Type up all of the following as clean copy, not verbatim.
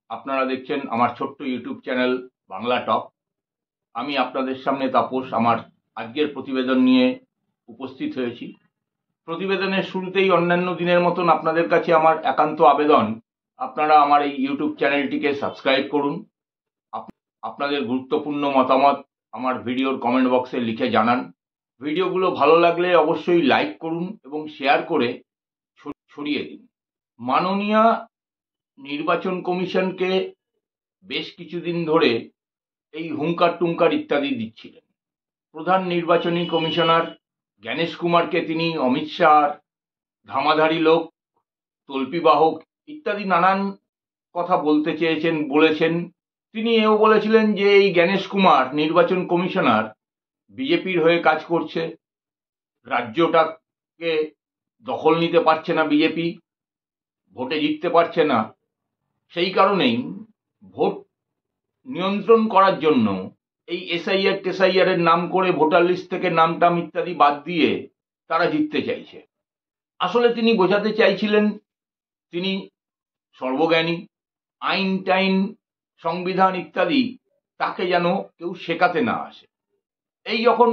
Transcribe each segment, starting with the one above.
আপনারা দেখছেন আমার ছোট্ট ইউটিউব চ্যানেল বাংলা টপ। আমি আপনাদের সামনে তাপস আমার আজকের প্রতিবেদন নিয়ে উপস্থিত হয়েছি। প্রতিবেদনের শুরুতেই অন্যান্য দিনের মতন আপনাদের কাছে আমার একান্ত আবেদন, আপনারা আমার এই ইউটিউব চ্যানেলটিকে সাবস্ক্রাইব করুন। আপনাদের গুরুত্বপূর্ণ মতামত আমার ভিডিওর কমেন্ট বক্সে লিখে জানান। ভিডিওগুলো ভালো লাগলে অবশ্যই লাইক করুন এবং শেয়ার করে ছড়িয়ে দিন। মাননীয় নির্বাচন কমিশনকে বেশ কিছুদিন ধরে এই হুঙ্কার টুঙ্কার ইত্যাদি দিচ্ছিলেন। প্রধান নির্বাচনী কমিশনার জ্ঞানেশ কুমারকে তিনি অমিত শাহর ধামাধারী লোক, তল্পিবাহক ইত্যাদি নানান কথা বলতে বলেছেন। তিনি এও বলেছিলেন যে এই জ্ঞানেশ কুমার নির্বাচন কমিশনার বিজেপির হয়ে কাজ করছে, রাজ্যটাকে দখল নিতে পারছে না বিজেপি, ভোটে জিততে পারছে না। সেই কারণেই ভোট নিয়ন্ত্রণ করার জন্য এই এসআইআর টেসআইআর এর নাম করে ভোটার লিস্ট থেকে নাম টাম ইত্যাদি বাদ দিয়ে তারা জিততে চাইছে। আসলে তিনি বোঝাতে চাইছিলেন তিনি সর্বজ্ঞানী, আইন টাইন সংবিধান ইত্যাদি তাকে যেন কেউ শেখাতে না আসে। এই যখন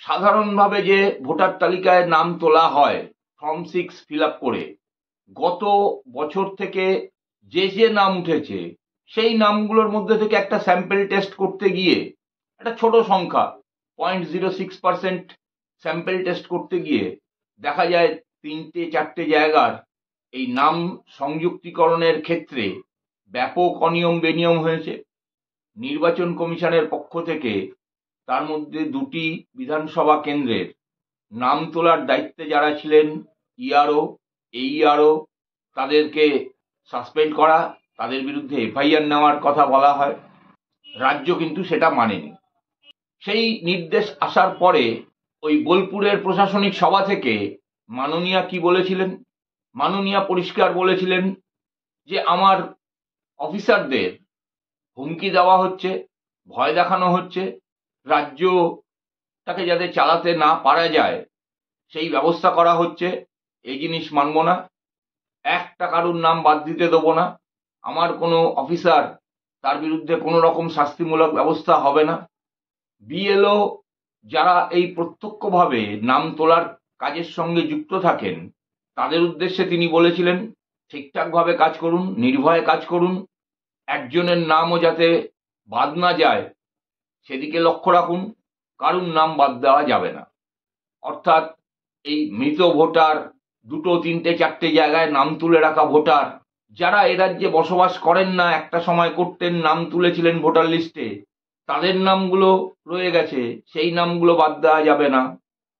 সাধারণভাবে যে ভোটার তালিকায় নাম তোলা হয় ফর্ম 6 ফিল আপ করে, গত বছর থেকে যে নাম উঠেছে সেই নামগুলোর মধ্যে থেকে একটা স্যাম্পল টেস্ট করতে গিয়ে একটা ছোট সংখ্যা 0.06% স্যাম্পল টেস্ট করতে গিয়ে দেখা যায় 3-4টে জায়গার এই নাম সংযুক্তিকরণের ক্ষেত্রে ব্যাপক অনিয়ম বেনিয়ম হয়েছে। নির্বাচন কমিশনের পক্ষ থেকে তার মধ্যে 2টি বিধানসভা কেন্দ্রের নাম তোলার দায়িত্বে যারা ছিলেন ইআরও, এইআরও, তাদেরকে সাসপেন্ড করা, তাদের বিরুদ্ধে এফআইআর নেওয়ার কথা বলা হয়। রাজ্য কিন্তু সেটা মানেনি। সেই নির্দেশ আসার পরে ওই বোলপুরের প্রশাসনিক সভা থেকে মাননীয়া কি বলেছিলেন? মাননীয়া পরিষ্কার বলেছিলেন যে আমার অফিসারদের হুমকি দেওয়া হচ্ছে, ভয় দেখানো হচ্ছে, রাজ্যটাকে যাতে চালাতে না পারা যায় সেই ব্যবস্থা করা হচ্ছে। এই জিনিস মানব না, একটা কারুর নাম বাদ দিতে দেবো না, আমার কোনো অফিসার তার বিরুদ্ধে কোনো রকম শাস্তিমূলক ব্যবস্থা হবে না। বিএলও যারা এই প্রত্যক্ষভাবে নাম তোলার কাজের সঙ্গে যুক্ত থাকেন তাদের উদ্দেশ্যে তিনি বলেছিলেন ঠিকঠাকভাবে কাজ করুন, নির্ভয়ে কাজ করুন, একজনের নামও যাতে বাদ না যায় সেদিকে লক্ষ্য রাখুন, কারুর নাম বাদ দেওয়া যাবে না। অর্থাৎ এই মৃত ভোটার, 2-3-4টে জায়গায় নাম তুলে রাখা ভোটার যারা এ রাজ্যে বসবাস করেন না, একটা সময় করতেন, নাম তুলেছিলেন ভোটার লিস্টে, তাদের নামগুলো রয়ে গেছে, সেই নামগুলো বাদ দেওয়া যাবে না।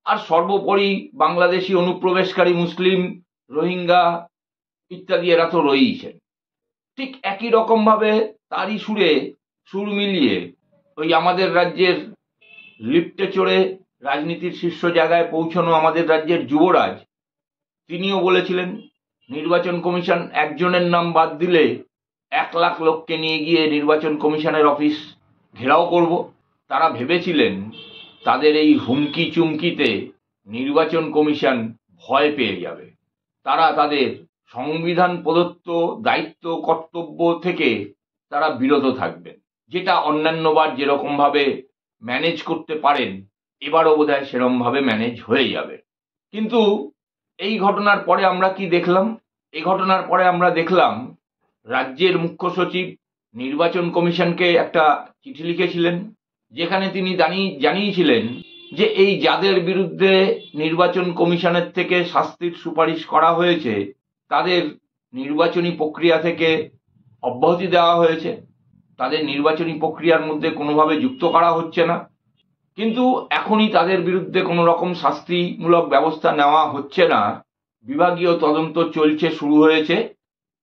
আর সর্বোপরি বাংলাদেশি অনুপ্রবেশকারী মুসলিম, রোহিঙ্গা ইত্যাদি এরা তো রয়েইছেন। ঠিক একই রকম ভাবে তারই সুর মিলিয়ে ওই আমাদের রাজ্যের লিফটে চড়ে রাজনীতির শীর্ষ জায়গায় পৌঁছানো আমাদের রাজ্যের যুবরাজ, তিনিও বলেছিলেন নির্বাচন কমিশন একজনের নাম বাদ দিলে 1 লাখ লোককে নিয়ে গিয়ে নির্বাচন কমিশনের অফিস ঘেরাও করব। তারা ভেবেছিলেন তাদের এই হুমকি চুমকিতে নির্বাচন কমিশন ভয় পেয়ে যাবে, তারা তাদের সংবিধান প্রদত্ত দায়িত্ব কর্তব্য থেকে তারা বিরত থাকবেন, যেটা অন্যান্যবার যেরকম ভাবে ম্যানেজ করতে পারেন এবারও বোধহয় সেরকম ভাবে ম্যানেজ হয়ে যাবে। কিন্তু এই ঘটনার পরে আমরা কি দেখলাম? এই ঘটনার পরে আমরা দেখলাম রাজ্যের মুখ্য সচিব নির্বাচন কমিশনকে একটা চিঠি লিখেছিলেন, যেখানে তিনি জানিয়েছিলেন যে এই যাদের বিরুদ্ধে নির্বাচন কমিশনের থেকে শাস্তির সুপারিশ করা হয়েছে তাদের নির্বাচনী প্রক্রিয়া থেকে অব্যাহতি দেওয়া হয়েছে, তাদের নির্বাচনী প্রক্রিয়ার মধ্যে কোনোভাবে যুক্ত করা হচ্ছে না, কিন্তু এখনই তাদের বিরুদ্ধে কোনো রকম শাস্তিমূলক ব্যবস্থা নেওয়া হচ্ছে না। বিভাগীয় তদন্ত চলছে, শুরু হয়েছে।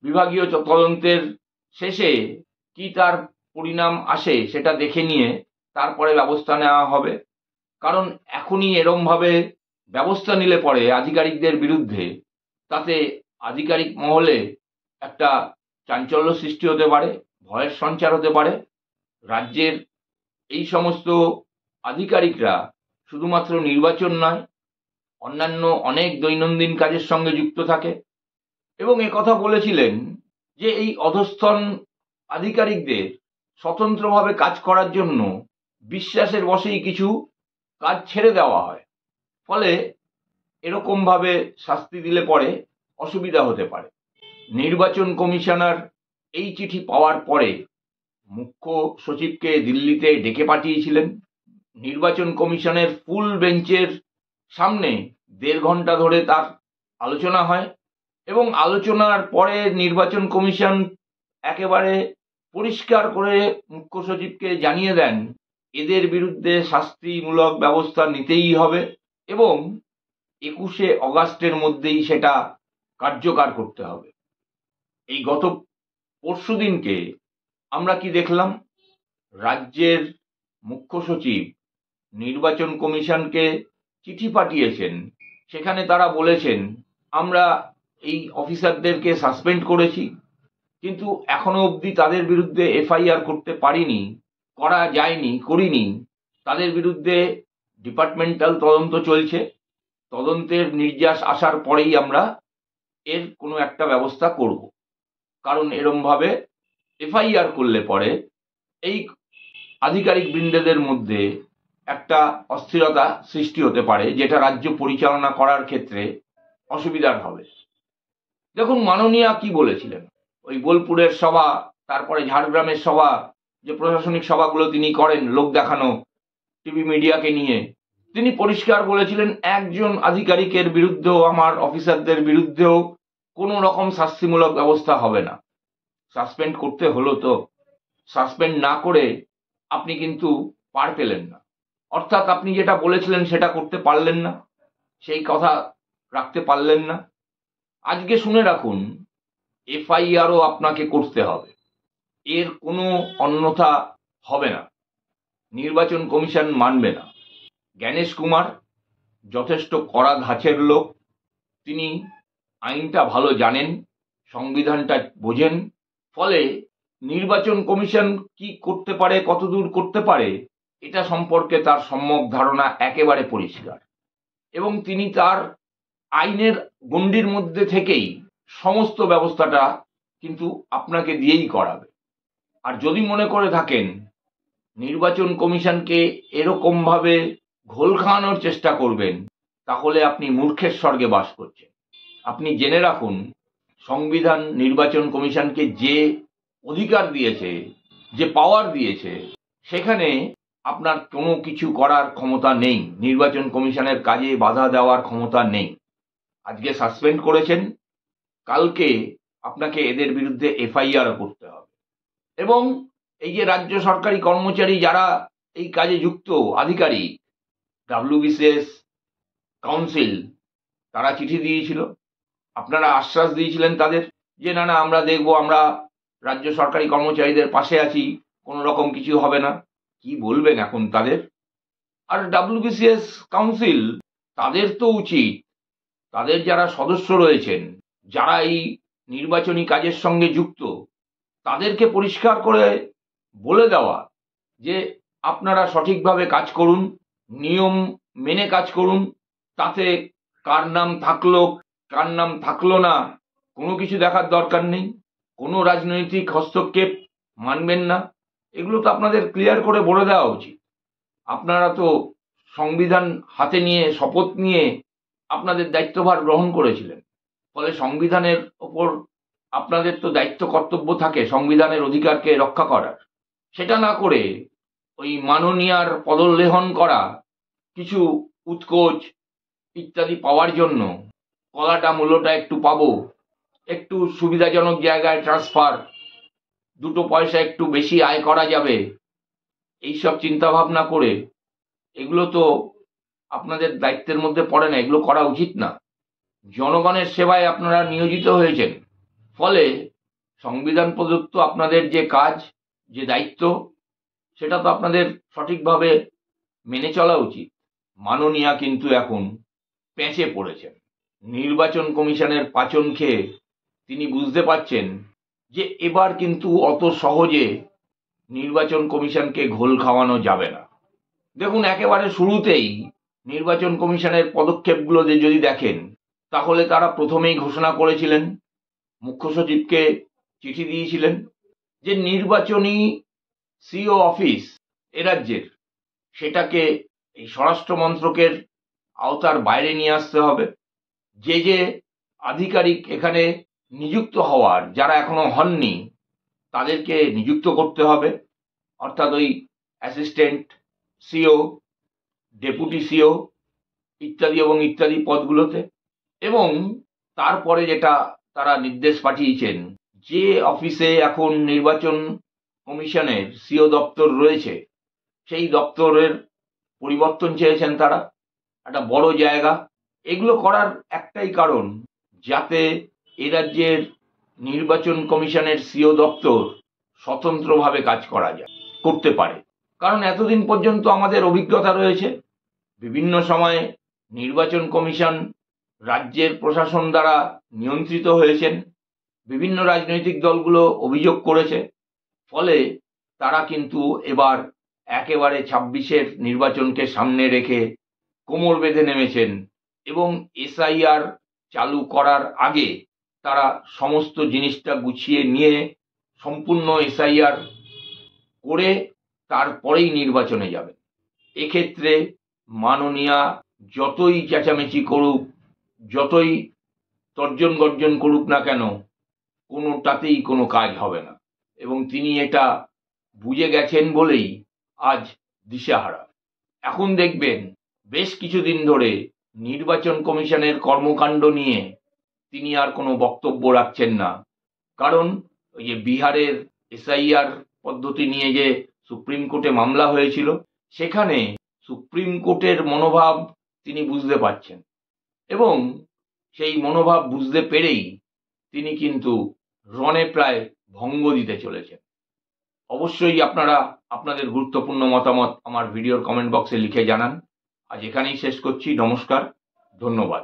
বিভাগীয় তদন্তের শেষে কি তার পরিণাম আসে সেটা দেখে নিয়ে তারপরে ব্যবস্থা নেওয়া হবে। কারণ এখনই এরম ভাবে ব্যবস্থা নিলে পরে আধিকারিকদের বিরুদ্ধে তাতে আধিকারিক মহলে একটা চাঞ্চল্য সৃষ্টি হতে পারে, ভয়ের সঞ্চার হতে পারে। রাজ্যের এই সমস্ত আধিকারিকরা শুধুমাত্র নির্বাচন নয়, অন্যান্য অনেক দৈনন্দিন কাজের সঙ্গে যুক্ত থাকে এবং কথা বলেছিলেন যে এই অধস্থন আধিকারিকদের স্বতন্ত্রভাবে কাজ করার জন্য বিশ্বাসের বশেই কিছু কাজ ছেড়ে দেওয়া হয়। ফলে এরকমভাবে শাস্তি দিলে পরে অসুবিধা হতে পারে। নির্বাচন কমিশনার এই চিঠি পাওয়ার পরে মুখ্য সচিবকে দিল্লিতে ডেকে পাঠিয়েছিলেন। নির্বাচন কমিশনের ফুল বেঞ্চের সামনে 1.5 ঘন্টা ধরে তার আলোচনা হয় এবং আলোচনার পরে নির্বাচন কমিশন একেবারে পরিষ্কার করে মুখ্য সচিবকে জানিয়ে দেন এদের বিরুদ্ধে শাস্তিমূলক ব্যবস্থা নিতেই হবে এবং 21শে অগাস্টের মধ্যেই সেটা কার্যকর করতে হবে। এই গত পরশুদিনকে আমরা কি দেখলাম? রাজ্যের মুখ্য সচিব নির্বাচন কমিশনকে চিঠি পাঠিয়েছেন। সেখানে তারা বলেছেন আমরা এই অফিসারদেরকে সাসপেন্ড করেছি, কিন্তু এখনো অবধি তাদের বিরুদ্ধে এফআইআর করতে পারিনি, করিনি। তাদের বিরুদ্ধে ডিপার্টমেন্টাল তদন্ত চলছে। তদন্তের নির্যাস আসার পরেই আমরা এর কোনো একটা ব্যবস্থা করব। কারণ এরমভাবে এফআইআর করলে পরে এই আধিকারিক বৃন্দেদের মধ্যে একটা অস্থিরতা সৃষ্টি হতে পারে, যেটা রাজ্য পরিচালনা করার ক্ষেত্রে অসুবিধার হবে। দেখুন মাননীয়া কি বলেছিলেন, ওই বোলপুরের সভা, তারপরে ঝাড়গ্রামের সভা, যে প্রশাসনিক সভাগুলো তিনি করেন লোক দেখানো টিভি মিডিয়াকে নিয়ে, তিনি পরিষ্কার বলেছিলেন একজন আধিকারিকের বিরুদ্ধেও, আমার অফিসারদের বিরুদ্ধেও কোনো রকম শাস্তিমূলক ব্যবস্থা হবে না। সাসপেন্ড করতে হলো তো, সাসপেন্ড না করে আপনি কিন্তু পার পেলেন না, অর্থাৎ আপনি যেটা বলেছিলেন সেটা করতে পারলেন না, সেই কথা রাখতে পারলেন না। আজকে শুনে রাখুন, এফআইআরও আপনাকে করতে হবে, এর কোনো অন্যথা হবে না। নির্বাচন কমিশন মানবে না। জ্ঞানেশ কুমার যথেষ্ট কড়া ধাঁচের লোক, তিনি আইনটা ভালো জানেন, সংবিধানটা বোঝেন। ফলে নির্বাচন কমিশন কি করতে পারে, কতদূর করতে পারে, এটা সম্পর্কে তার সম্যক ধারণা একেবারে পরিষ্কার এবং তিনি তার আইনের গণ্ডির মধ্যে থেকেই সমস্ত ব্যবস্থাটা কিন্তু আপনাকে দিয়েই করাবে। আর যদি মনে করে থাকেন নির্বাচন কমিশনকে এরকমভাবে ঘোল খাওয়ানোর চেষ্টা করবেন, তাহলে আপনি মূর্খের স্বর্গে বাস করছেন। আপনি জেনে রাখুন, সংবিধান নির্বাচন কমিশনকে যে অধিকার দিয়েছে, যে পাওয়ার দিয়েছে, সেখানে আপনার কোনো কিছু করার ক্ষমতা নেই। নির্বাচন কমিশনের কাজে বাধা দেওয়ার ক্ষমতা নেই। আজকে সাসপেন্ড করেছেন, কালকে আপনাকে এদের বিরুদ্ধে এফআইআর করতে হবে। এবং এই যে রাজ্য সরকারি কর্মচারী যারা এই কাজে যুক্ত আধিকারিক, ডাব্লিউবিসিএস কাউন্সিল, তারা চিঠি দিয়েছিল, আপনারা আশ্বাস দিয়েছিলেন তাদের যে না না আমরা দেখব, আমরা রাজ্য সরকারি কর্মচারীদের পাশে আছি, কোনো রকম কিছু হবে না। কি বলবেন এখন তাদের? আর ডাব্লিউবিসিএস কাউন্সিল, তাদের তো উচিত, তাদের যারা সদস্য রয়েছেন, যারা এই নির্বাচনী কাজের সঙ্গে যুক্ত, তাদেরকে পরিষ্কার করে বলে দেওয়া যে আপনারা সঠিকভাবে কাজ করুন, নিয়ম মেনে কাজ করুন, তাতে কার নাম থাকলো কার নাম থাকলো না কোনো কিছু দেখার দরকার নেই, কোনো রাজনৈতিক হস্তক্ষেপ মানবেন না, এগুলো তো আপনাদের ক্লিয়ার করে বলে দেওয়া উচিত। আপনারা তো সংবিধান হাতে নিয়ে, শপথ নিয়ে আপনাদের দায়িত্বভার গ্রহণ করেছিলেন। ফলে সংবিধানের ওপর আপনাদের তো দায়িত্ব কর্তব্য থাকে সংবিধানের অধিকারকে রক্ষা করার। সেটা না করে ওই মাননীয়ার পদলেহন করা কিছু উৎকোচ ইত্যাদি পাওয়ার জন্য, কলাটা মূল্যটা একটু পাবো, একটু সুবিধাজনক জায়গায় ট্রান্সফার, 2 পয়সা একটু বেশি আয় করা যাবে, এইসব চিন্তা ভাবনা করে এগুলো তো আপনাদের দায়িত্বের মধ্যে পড়ে না, এগুলো করা উচিত না। জনগণের সেবায় আপনারা নিয়োজিত হয়েছেন, ফলে সংবিধান প্রদত্ত আপনাদের যে কাজ, যে দায়িত্ব, সেটা তো আপনাদের সঠিকভাবে মেনে চলা উচিত। মাননীয়া কিন্তু এখন পেঁচে পড়েছেন। নির্বাচন কমিশনের পাচন খেয়ে তিনি বুঝতে পারছেন যে এবার কিন্তু অত সহজে নির্বাচন কমিশনকে ঘোল খাওয়ানো যাবে না। দেখুন, একেবারে শুরুতেই নির্বাচন কমিশনের পদক্ষেপগুলো যদি দেখেন, তাহলে তারা প্রথমেই ঘোষণা করেছিলেন, মুখ্য সচিবকে চিঠি দিয়েছিলেন যে নির্বাচনী সিও অফিস এ রাজ্যের, সেটাকে এই স্বরাষ্ট্র মন্ত্রকের আওতার বাইরে নিয়ে আসতে হবে। যে যে আধিকারিক এখানে নিযুক্ত হওয়ার, যারা এখনো হননি, তাদেরকে নিযুক্ত করতে হবে, অর্থাৎ ওই অ্যাসিস্ট্যান্ট সিও, ডেপুটি সিও ইত্যাদি এবং ইত্যাদি পদগুলোতে। এবং তারপরে যেটা তারা নির্দেশ পাঠিয়েছেন, যে অফিসে এখন নির্বাচন কমিশনের সিও দপ্তর রয়েছে, সেই দপ্তরের পরিবর্তন চেয়েছেন তারা, একটা বড় জায়গা। এগুলো করার একটাই কারণ, যাতে এ রাজ্যের নির্বাচন কমিশনের সিও দপ্তর স্বতন্ত্রভাবে কাজ করতে পারে। কারণ এতদিন পর্যন্ত আমাদের অভিজ্ঞতা রয়েছে, বিভিন্ন সময়ে নির্বাচন কমিশন রাজ্যের প্রশাসন দ্বারা নিয়ন্ত্রিত হয়েছেন। বিভিন্ন রাজনৈতিক দলগুলো অভিযোগ করেছে, ফলে তারা কিন্তু এবার একেবারে 26-এর নির্বাচনকে সামনে রেখে কোমর বেঁধে নেমেছেন এবং এসআইআর চালু করার আগে তারা সমস্ত জিনিসটা গুছিয়ে নিয়ে সম্পূর্ণ এসআইআর করে তারপরেই নির্বাচনে যাবেন। এক্ষেত্রে মাননীয়া যতই চেঁচামেচি করুক, যতই তর্জন গর্জন করুক না কেন, কোনোটাতেই কোনো কাজ হবে না। এবং তিনি এটা বুঝে গেছেন বলেই আজ দিশেহারা। এখন দেখবেন বেশ কিছুদিন ধরে নির্বাচন কমিশনের কর্মকাণ্ড নিয়ে তিনি আর কোনো বক্তব্য রাখছেন না। কারণ ওই যে বিহারের এসআইআর পদ্ধতি নিয়ে যে সুপ্রিম কোর্টে মামলা হয়েছিল, সেখানে সুপ্রিম কোর্টের মনোভাব তিনি বুঝতে পারছেন এবং সেই মনোভাব বুঝতে পেরেই তিনি কিন্তু রণে প্রায় ভঙ্গ দিতে চলেছেন। অবশ্যই আপনারা আপনাদের গুরুত্বপূর্ণ মতামত আমার ভিডিওর কমেন্ট বক্সে লিখে জানান। আজ এখানেই শেষ করছি। নমস্কার, ধন্যবাদ।